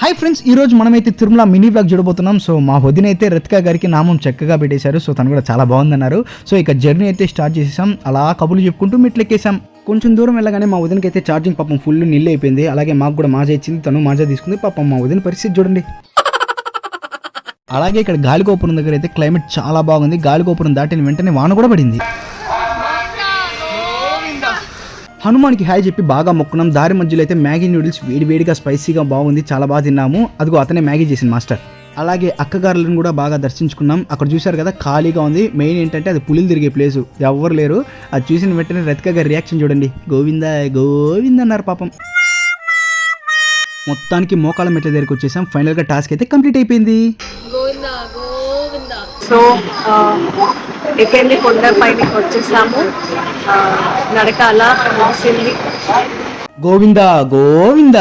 Hi friends, ఈ రోజు మనమైతే తిరుమల మినీ బ్లాగ్ చూడబోతున్నాం. సో మా వదిన అయితే రతికా గారికి నామం చక్కగా పెట్టేశారు. సో తను కూడా చాలా బాగుందన్నారు. సో ఇక జర్నీ అయితే స్టార్ట్ చేసేసాం. అలా కబుర్లు చెప్పుకుంటూ మెట్లెక్కేసాం. కొంచెం దూరం వెళ్ళగానే మా వదినకి అయితే ఛార్జింగ్ పాపం ఫుల్ నీళ్ళు అయిపోయింది. అలాగే మాకు కూడా మాజా ఇచ్చింది, తను మాజా తీసుకుంది. పాపం మా వదిన పరిస్థితి చూడండి. అలాగే ఇక్కడ గాలిగోపురం దగ్గర అయితే క్లైమేట్ చాలా బాగుంది. గాలిగోపురం దాటిన వెంటనే వాన కూడా పడింది. హనుమాన్కి హాయ్ చెప్పి బాగా మొక్కున్నాం. దారి మధ్యలో అయితే మ్యాగీ నూడిల్స్ వేడివేడిగా స్పైసీగా బాగుంది, చాలా బాగా తిన్నాము. అదిగో అతనే మ్యాగీ చేసిన మాస్టర్. అలాగే అక్కగారులను కూడా బాగా దర్శించుకున్నాం. అక్కడ చూశారు కదా ఖాళీగా ఉంది. మెయిన్ ఏంటంటే అది పులిలు తిరిగే ప్లేసు, ఎవ్వరు లేరు. అది చూసిన వెంటనే రతికా గారి రియాక్షన్ చూడండి. గోవింద గోవింద అన్నారు పాపం. మొత్తానికి మోకాళ్ళ మెట్ల దగ్గరికి వచ్చేసాం. ఫైనల్గా టాస్క్ అయితే కంప్లీట్ అయిపోయింది. సో ఎక్కింది కొండ పైనకి వచ్చేసాము. నడక అలా ముగిసింది. గోవింద గోవింద.